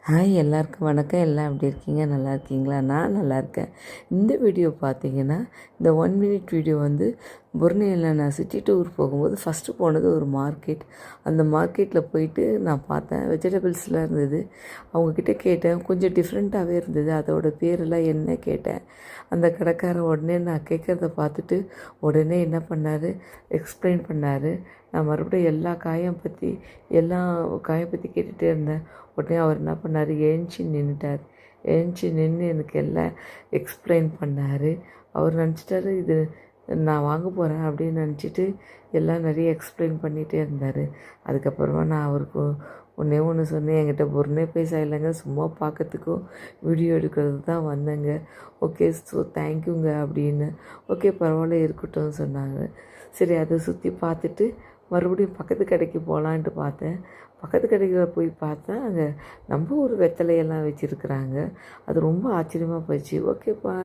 Hi எல்லாருக்கும் வணக்கம். எல்லாம் எப்படி இருக்கீங்க? நல்லா இருக்கீங்களா? நான் நல்லா இருக்கேன். இந்த வீடியோ பார்த்தீங்கன்னா, இந்த 1 மினிட் வீடியோ புர்னேயில் நான் சிட்டி டூர் போகும்போது ஃபஸ்ட்டு போனது ஒரு மார்க்கெட். அந்த மார்க்கெட்டில் போயிட்டு நான் பார்த்தேன், வெஜிடபிள்ஸ்லாம் இருந்தது. அவங்கக்கிட்ட கேட்டேன், கொஞ்சம் டிஃப்ரெண்ட்டாகவே இருந்தது. அதோடய பேரெல்லாம் என்ன கேட்டேன். அந்த கடைக்காரன் உடனே நான் கேட்குறத பார்த்துட்டு உடனே என்ன பண்ணார், எக்ஸ்பிளைன் பண்ணார். நான் மறுபடியும் எல்லா காயும் பற்றி கேட்டுகிட்டே இருந்தேன். உடனே அவர் என்ன பண்ணார், எழுந்துச்சி நின்றுட்டார். எழுந்துச்சி நின்று எனக்கு எல்லாம் எக்ஸ்பிளைன் பண்ணார். அவர் நினச்சிட்டாரு இது நான் வாங்க போகிறேன் அப்படின்னு நினச்சிட்டு எல்லாம் நிறைய எக்ஸ்பிளைன் பண்ணிகிட்டே இருந்தார். அதுக்கப்புறமா நான் அவருக்கு ஒன்று சொன்னேன், என்கிட்ட புர்னே பைசா இல்லைங்க, சும்மா பார்க்கறதுக்கும் வீடியோ எடுக்கிறது தான் வந்தேங்க. ஓகே, ஸோ தேங்க்யூங்க அப்படின்னு. ஓகே பரவாயில்ல இருக்கட்டும் சொன்னாங்க. சரி, அதை சுற்றி பார்த்துட்டு மறுபடியும் பக்கத்து கடைக்கு போகலான்ட்டு பார்த்தேன். பக்கத்து கடையில் போய் பார்த்தா அங்கே நம்ம ஊர் வெத்தலையெல்லாம் வச்சுருக்குறாங்க. அது ரொம்ப ஆச்சரியமாக போச்சு. ஓகேப்பா.